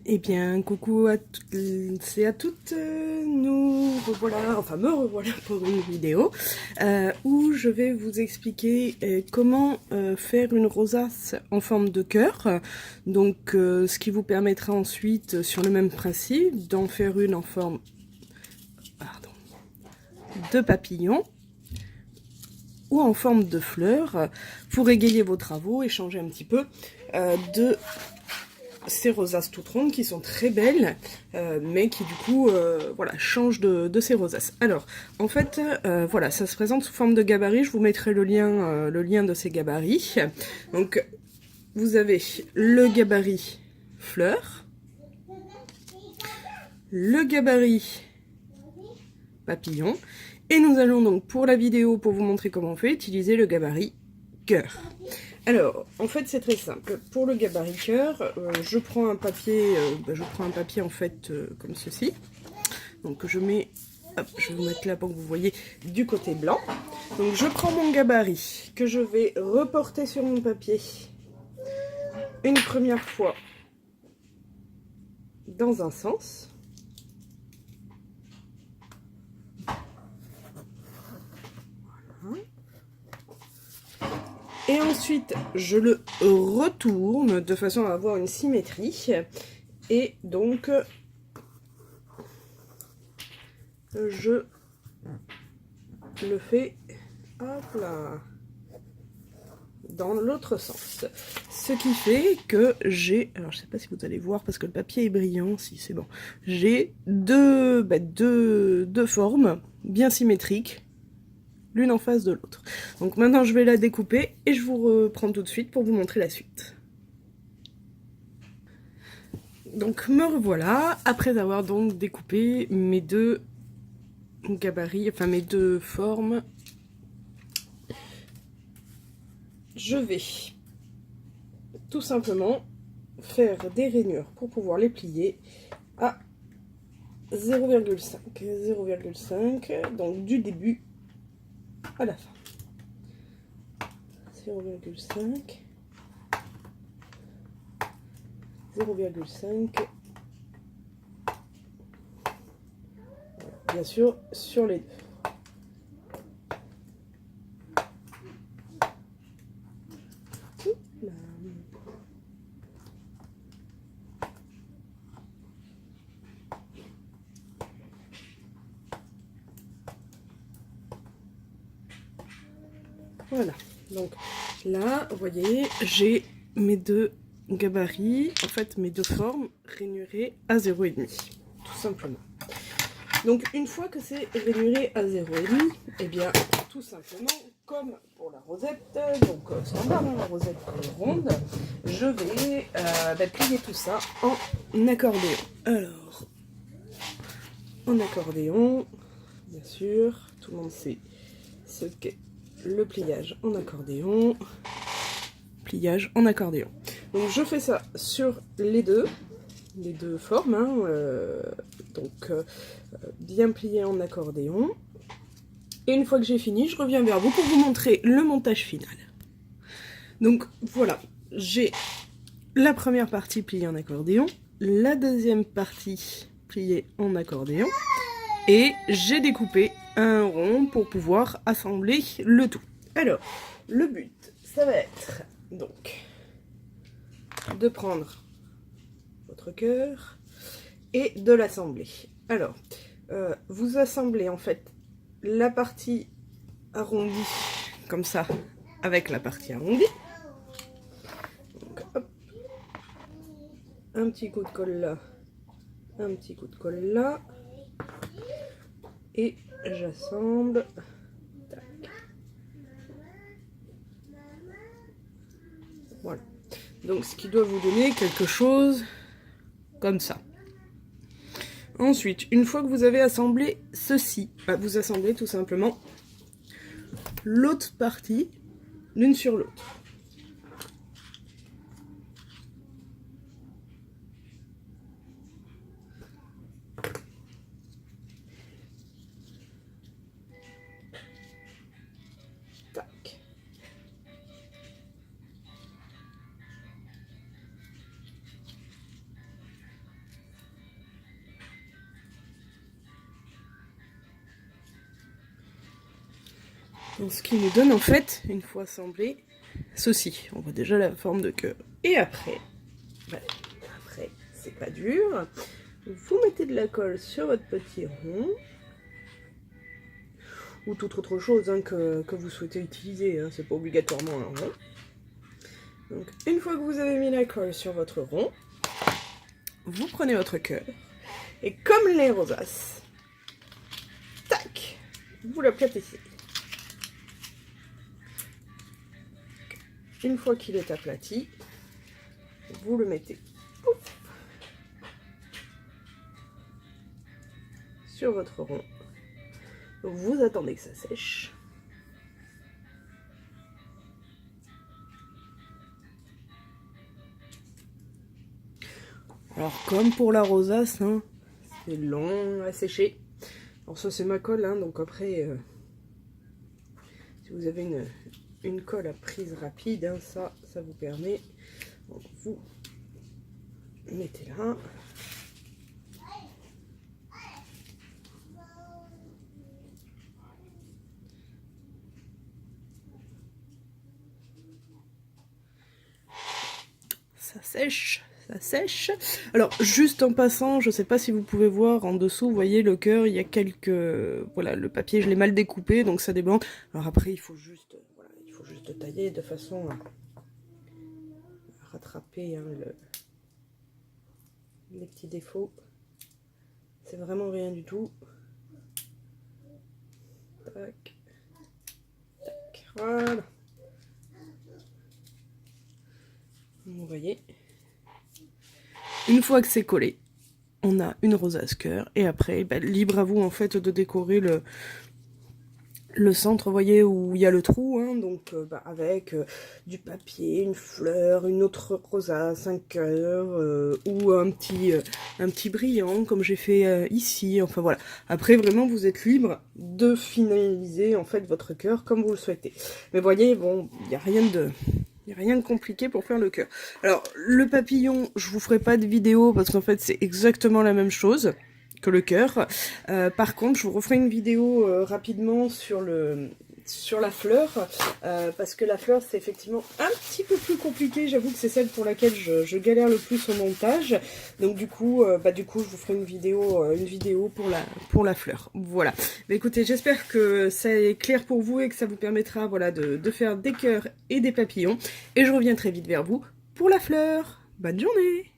Eh bien, coucou à toutes et à toutes, nous revoilà, enfin me revoilà pour une vidéo où je vais vous expliquer comment faire une rosace en forme de cœur. Donc, ce qui vous permettra ensuite, sur le même principe, d'en faire une en forme de papillon ou en forme de fleur pour égayer vos travaux et changer un petit peu de ces rosaces toutes rondes qui sont très belles, mais qui du coup voilà, changent de ces rosaces. Alors, en fait, voilà, ça se présente sous forme de gabarit. Je vous mettrai le lien de ces gabarits. Donc, vous avez le gabarit fleur, le gabarit papillon, et nous allons donc, pour la vidéo, pour vous montrer comment on fait, utiliser le gabarit cœur. Alors, en fait, c'est très simple. Pour le gabarit cœur, je prends un papier en fait comme ceci. Donc je mets, hop, je vais vous mettre là pour que vous voyez du côté blanc. Donc je prends mon gabarit que je vais reporter sur mon papier une première fois dans un sens. Voilà. Et ensuite, je le retourne de façon à avoir une symétrie. Et donc, je le fais, hop là, dans l'autre sens. Ce qui fait que j'ai, alors je sais pas si vous allez voir parce que le papier est brillant, si c'est bon, j'ai deux formes bien symétriques, l'une en face de l'autre. Donc maintenant je vais la découper et je vous reprends tout de suite pour vous montrer la suite. Donc me revoilà, après avoir donc découpé mes deux gabarits, enfin mes deux formes. Je vais tout simplement faire des rainures pour pouvoir les plier à 0,5, donc du début à la fin. 0,5, 0,5, bien sûr sur les deux. Voilà, donc là, vous voyez, j'ai mes deux gabarits, en fait mes deux formes rainurées à 0,5, tout simplement. Donc une fois que c'est rainuré à 0,5, et bien tout simplement, comme pour la rosette, donc standard, la rosette ronde, je vais plier tout ça en accordéon. Alors, en accordéon, bien sûr, tout le monde sait ce qu'est le pliage en accordéon. Pliage en accordéon. Donc je fais ça sur les deux formes, hein, donc bien plié en accordéon. Et une fois que j'ai fini, je reviens vers vous pour vous montrer le montage final. Donc voilà, j'ai la première partie pliée en accordéon, la deuxième partie pliée en accordéon, et j'ai découpé un rond pour pouvoir assembler le tout. Alors, le but, ça va être donc de prendre votre cœur et de l'assembler. Alors, vous assemblez en fait la partie arrondie comme ça avec la partie arrondie. Donc, hop, un petit coup de colle là, un petit coup de colle là, et j'assemble. Voilà. Donc ce qui doit vous donner quelque chose comme ça. Ensuite, une fois que vous avez assemblé ceci, vous assemblez tout simplement l'autre partie l'une sur l'autre. Tac. Donc, ce qui nous donne en fait, une fois assemblé, ceci. On voit déjà la forme de cœur. Et après, après c'est pas dur. Vous mettez de la colle sur votre petit rond. Ou toute autre chose hein, que vous souhaitez utiliser. Hein, c'est pas obligatoirement un rond. Donc, une fois que vous avez mis la colle sur votre rond, vous prenez votre cœur. Et comme les rosaces, tac, vous l'aplatissez. Une fois qu'il est aplati, vous le mettez pouf, sur votre rond. Vous attendez que ça sèche. Alors comme pour la rosace, hein, c'est long à sécher. Alors ça c'est ma colle, hein, donc après, si vous avez une colle à prise rapide, hein, ça vous permet. Donc vous mettez là. Ça sèche, ça sèche. Alors juste en passant, je sais pas si vous pouvez voir en dessous, vous voyez le cœur, il y a quelques... Voilà, le papier je l'ai mal découpé, donc ça débande. Alors après il faut juste, voilà, il faut juste tailler de façon à rattraper hein, les petits défauts. C'est vraiment rien du tout. Tac, tac, voilà. Vous voyez, une fois que c'est collé, on a une rosace cœur et après, libre à vous en fait de décorer le centre, vous voyez, où il y a le trou, hein, donc avec du papier, une fleur, une autre rosace, un cœur ou un petit brillant comme j'ai fait ici, enfin voilà. Après vraiment vous êtes libre de finaliser en fait votre cœur comme vous le souhaitez. Mais voyez, bon, il n'y a rien de compliqué pour faire le cœur. Alors, le papillon, je vous ferai pas de vidéo parce qu'en fait, c'est exactement la même chose que le cœur. Par contre, je vous referai une vidéo rapidement sur la fleur parce que la fleur, c'est effectivement un petit peu plus compliqué. J'avoue que c'est celle pour laquelle je galère le plus au montage. Donc du coup, je vous ferai une vidéo pour la fleur. Voilà. Mais écoutez, j'espère que c'est clair pour vous et que ça vous permettra voilà, de faire des cœurs et des papillons. Et je reviens très vite vers vous pour la fleur. Bonne journée!